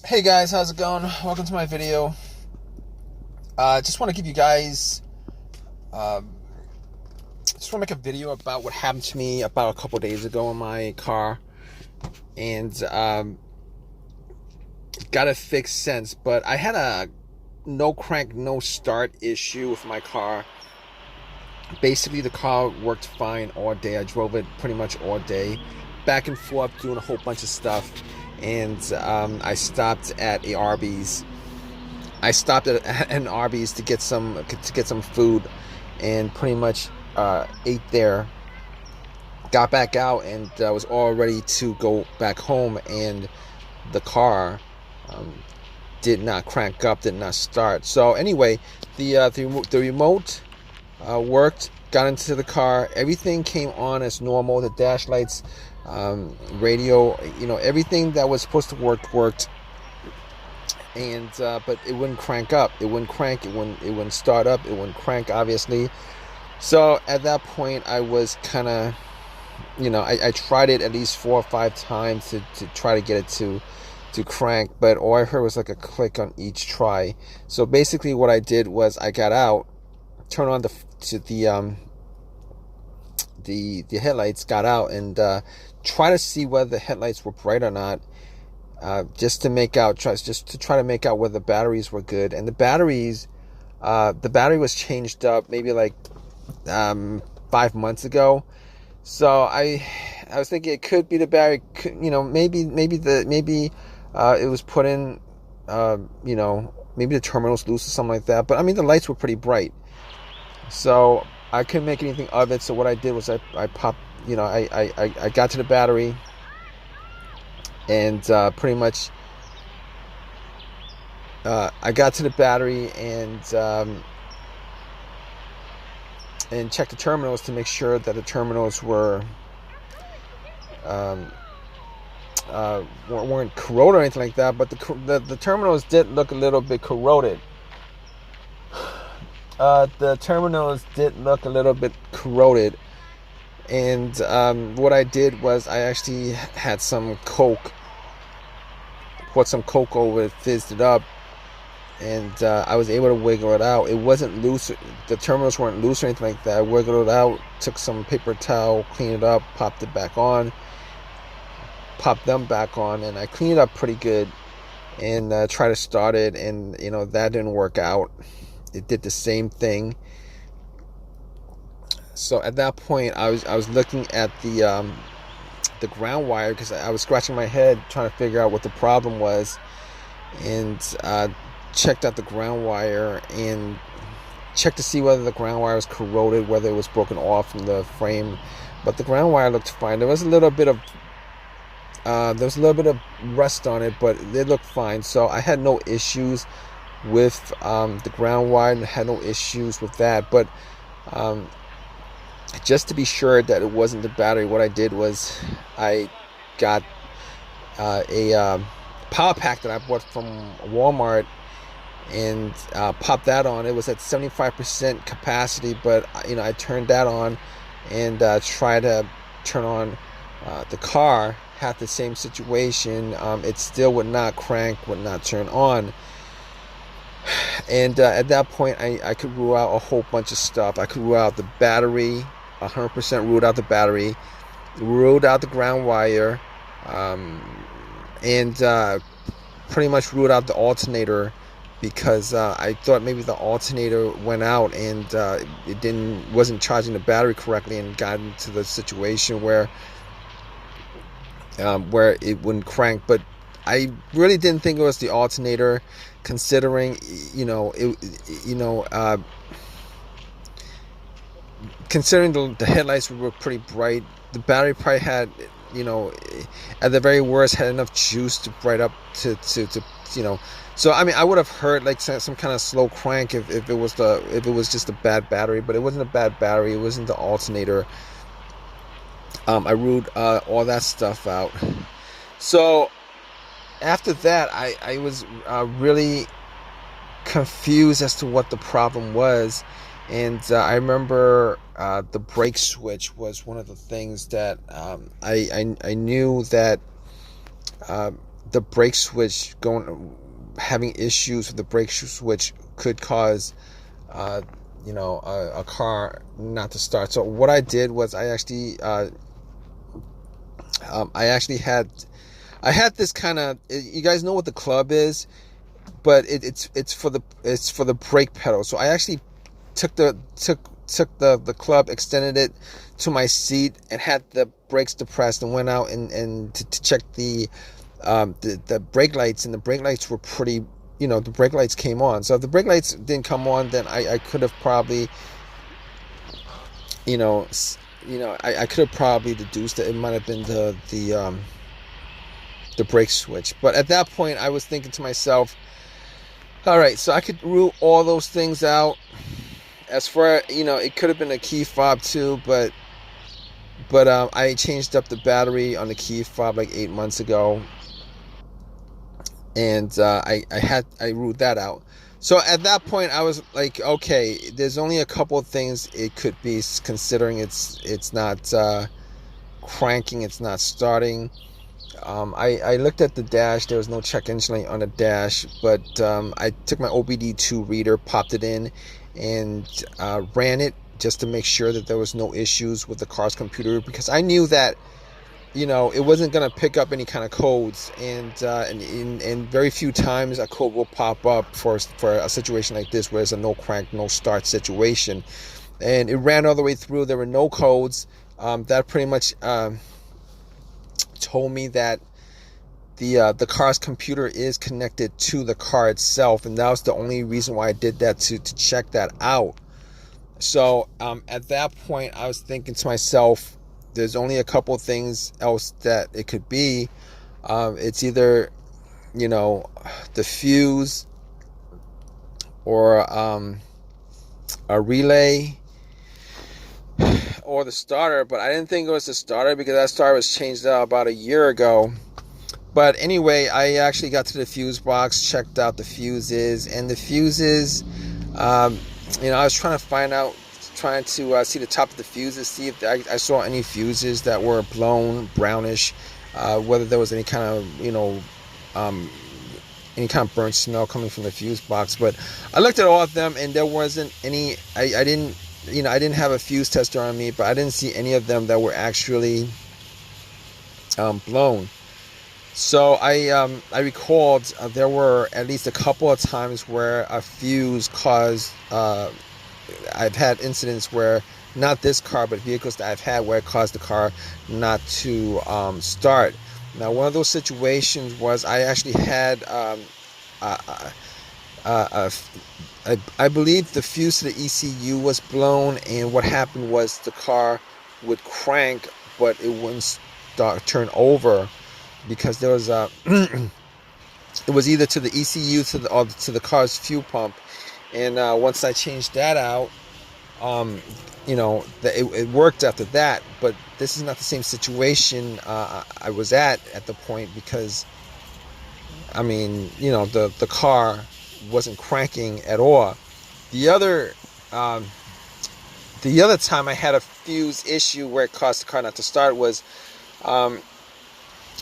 Hey guys, how's it going? Welcome to my video. Just want to give you guys, uh, just want to make a video about what happened to me about a couple days ago in my car, and got it fixed since. But I had a no crank, no start issue with my car. Basically, the car worked fine all day. I drove it pretty much all day, back and forth, doing a whole bunch of stuff, and I stopped at a Arby's. I stopped at an Arby's to get some food, and pretty much ate there. Got back out and was all ready to go back home, and the car um, did not crank up, did not start. So anyway, the remote worked. Got into the car. Everything came on as normal. The dash lights, radio, everything that was supposed to worked. And but it wouldn't crank up. It wouldn't crank. It wouldn't start up. It wouldn't crank, obviously. So at that point, I was kind of, I tried it at least 4 or 5 times to try to get it to crank, but all I heard was like a click on each try. So basically, what I did was I got out, turned on the headlights, got out, and try to see whether the headlights were bright or not. Just to try to make out whether the batteries were good. And the battery was changed up maybe like 5 months ago. So I was thinking it could be the battery. Maybe it was put in. Maybe the terminal's loose or something like that. But I mean, the lights were pretty bright, so I couldn't make anything of it. So what I did was I popped. I got to the battery, and pretty much I got to the battery and checked the terminals to make sure that the terminals um, weren't corroded or anything like that. But the terminals did look a little bit corroded. The terminals did look a little bit corroded. And what I did was I actually had some Coke, put some Coke over it, fizzed it up, and I was able to wiggle it out. It wasn't loose. The terminals weren't loose or anything like that. I wiggled it out, took some paper towel, cleaned it up, popped them back on, and I cleaned it up pretty good, and tried to start it, and that didn't work out. It did the same thing. So at that point, I was looking at the ground wire, because I was scratching my head trying to figure out what the problem was, and checked out the ground wire and checked to see whether the ground wire was corroded, whether it was broken off from the frame. But the ground wire looked fine. There was a little bit of rust on it, but it looked fine. So I had no issues with the ground wire, and had no issues with that. But just to be sure that it wasn't the battery, what I did was I got a power pack that I bought from Walmart, and popped that on. It was at 75% capacity, but I turned that on and tried to turn on the car. Had the same situation. It still would not crank, would not turn on. And at that point, I could rule out a whole bunch of stuff. I could rule out the battery, 100% ruled out the battery, ruled out the ground wire, and pretty much ruled out the alternator, because I thought maybe the alternator went out, and it wasn't charging the battery correctly, and got into the situation where it wouldn't crank. But I really didn't think it was the alternator, considering considering the headlights were pretty bright. The battery probably had, at the very worst, had enough juice to bright up to. So I mean, I would have heard like some kind of slow crank if it was just a bad battery, but it wasn't a bad battery. It wasn't the alternator. I ruled all that stuff out. So after that, I was really confused as to what the problem was. And I remember the brake switch was one of the things that I knew that the brake switch having issues with the brake switch could cause a car not to start. So what I did was I actually had this kind of, you guys know what the club is, but it's for the brake pedal. So I actually took the club, extended it to my seat, and had the brakes depressed, and went out and to check the brake lights, and the brake lights were pretty, the brake lights came on. So if the brake lights didn't come on, then I could have probably, I could have probably deduced that it might have been the brake switch. But at that point, I was thinking to myself, all right, so I could rule all those things out. As far, it could have been a key fob too, but I changed up the battery on the key fob like 8 months ago, and I ruled that out. So at that point, I was like, okay, there's only a couple of things it could be, considering it's not cranking, it's not starting. I looked at the dash. There was no check engine light on the dash, but I took my OBD2 reader, popped it in, and ran it just to make sure that there was no issues with the car's computer, because I knew that it wasn't going to pick up any kind of codes, and very few times a code will pop up for a situation like this, where it's a no crank, no start situation. And it ran all the way through. There were no codes. That pretty much told me that the car's computer is connected to the car itself, and that was the only reason why I did that, to check that out. So at that point, I was thinking to myself, there's only a couple things else that it could be. It's either the fuse, or a relay, or the starter. But I didn't think it was the starter, because that starter was changed out about a year ago. But anyway, I actually got to the fuse box, checked out the fuses, and the fuses, I was trying to see the top of the fuses, see if I saw any fuses that were blown, brownish, whether there was any kind of burnt smell coming from the fuse box. But I looked at all of them, and there wasn't any. I didn't have a fuse tester on me, but I didn't see any of them that were actually blown. So I recalled there were at least a couple of times where a fuse caused. I've had incidents where, not this car, but vehicles that I've had, where it caused the car not to start. Now, one of those situations was I actually had I believe the fuse to the ECU was blown, and what happened was the car would crank, but it wouldn't turn over, because there was it was either to the ECU or to the car's fuel pump. And once I changed that out, it worked after that. But this is not the same situation I was at the point, because the car wasn't cranking at all. The other time I had a fuse issue where it caused the car not to start was, I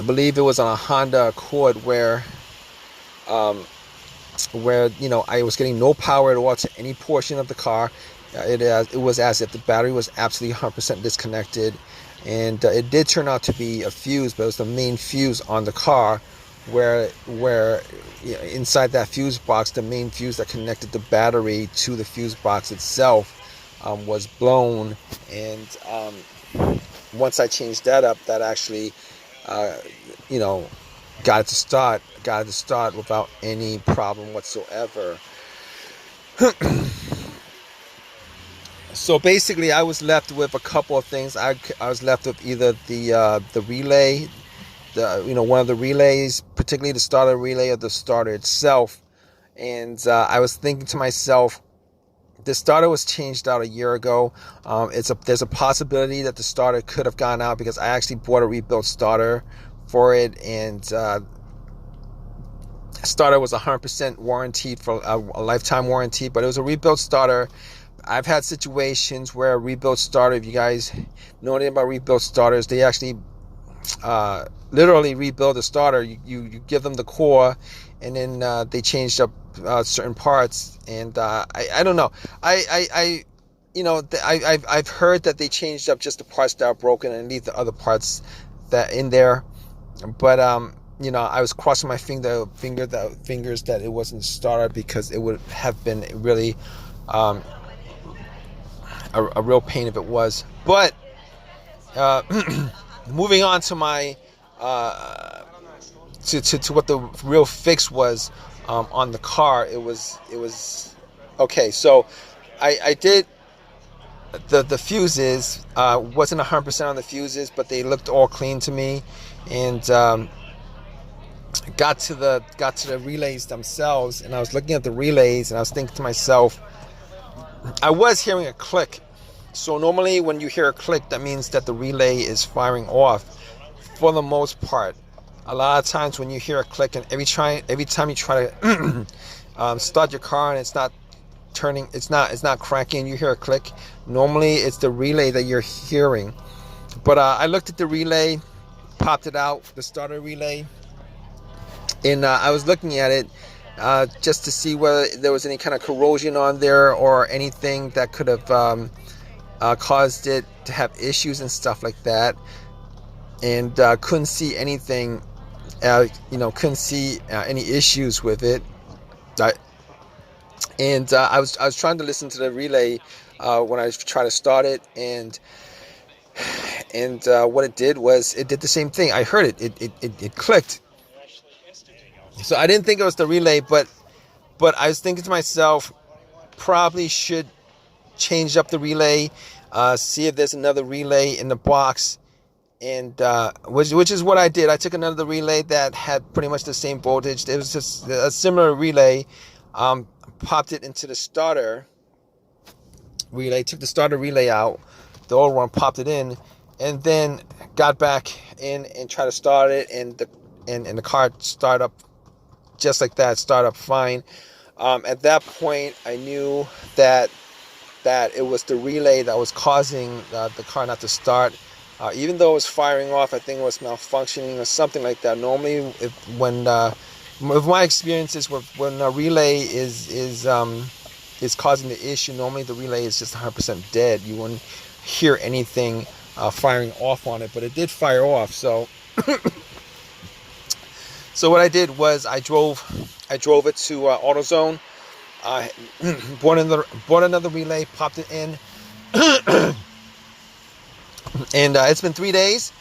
believe it was on a Honda Accord, where I was getting no power at all to any portion of the car. It was as if the battery was absolutely 100% disconnected, and it did turn out to be a fuse, but it was the main fuse on the car, where inside that fuse box, the main fuse that connected the battery to the fuse box itself was blown. And once I changed that up, that actually got it to start without any problem whatsoever. So basically, I was left with a couple of things. I was left with either the relay, one of the relays, particularly the starter relay, or the starter itself. And I was thinking to myself, the starter was changed out a year ago. There's a possibility that the starter could have gone out, because I actually bought a rebuilt starter for it, and starter was 100% warranted, for a lifetime warranty, but it was a rebuilt starter. I've had situations where a rebuilt starter, if you guys know anything about rebuilt starters, they actually literally rebuild the starter. You give them the core, and then they changed up certain parts. And I don't know. I've heard that they changed up just the parts that are broken and leave the other parts that in there. But I was crossing my fingers that it wasn't a starter, because it would have been really a real pain if it was. But moving on to my to what the real fix was on the car. It was okay. So I did the fuses. Wasn't 100% on the fuses, but they looked all clean to me. And got to the relays themselves, and I was looking at the relays, and I was thinking to myself, I was hearing a click. So normally when you hear a click, that means that the relay is firing off. For the most part, a lot of times when you hear a click, and every time you try to start your car and it's not turning, it's not cranking, you hear a click, normally it's the relay that you're hearing. But I looked at the relay, popped it out, the starter relay, and I was looking at it just to see whether there was any kind of corrosion on there or anything that could have caused it to have issues and stuff like that. And couldn't see anything, couldn't see any issues with it. I was trying to listen to the relay when I tried to start it, and what it did was it did the same thing. I heard it. It clicked. So I didn't think it was the relay, but I was thinking to myself, probably should change up the relay, see if there's another relay in the box, and which is what I did. I took another relay that had pretty much the same voltage. It was just a similar relay. Popped it into the starter relay, took the starter relay out, the old one, popped it in, and then got back in and tried to start it, and the car started up just like that, start up fine. At that point, I knew that it was the relay that was causing the car not to start. Even though it was firing off, I think it was malfunctioning or something like that. Normally, with my experiences, when a relay is causing the issue, normally the relay is just 100% dead. You wouldn't hear anything firing off on it, but it did fire off. So what I did was I drove it to AutoZone. Bought another relay, popped it in, and it's been 3 days.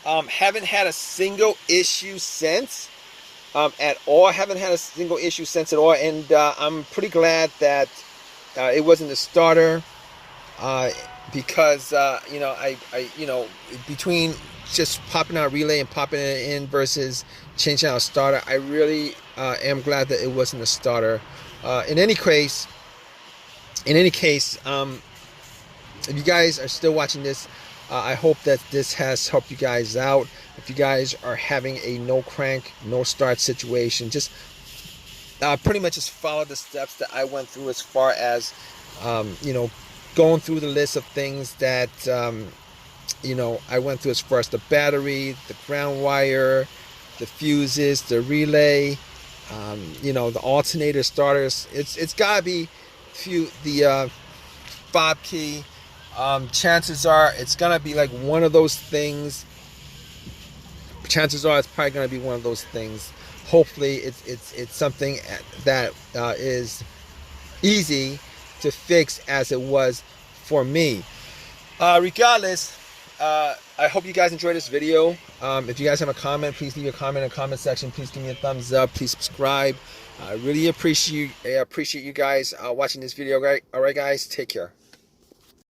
Haven't had a single issue since at all. Haven't had a single issue since at all, and I'm pretty glad that it wasn't the starter, because between just popping out a relay and popping it in versus changing out a starter, I really am glad that it wasn't a starter. In any case, if you guys are still watching this, I hope that this has helped you guys out. If you guys are having a no crank, no start situation, just pretty much just follow the steps that I went through, as far as going through the list of things that I went through, as far as the battery, the ground wire, the fuses, the relay, the alternator starters. It's gotta be the fob key. Chances are it's gonna be like one of those things. Chances are it's probably gonna be one of those things. Hopefully it's something that is easy to fix, as it was for me. Regardless, I hope you guys enjoyed this video. If you guys have a comment, please leave a comment in the comment section. Please give me a thumbs up. Please subscribe. I really appreciate you guys watching this video. All right, guys, take care.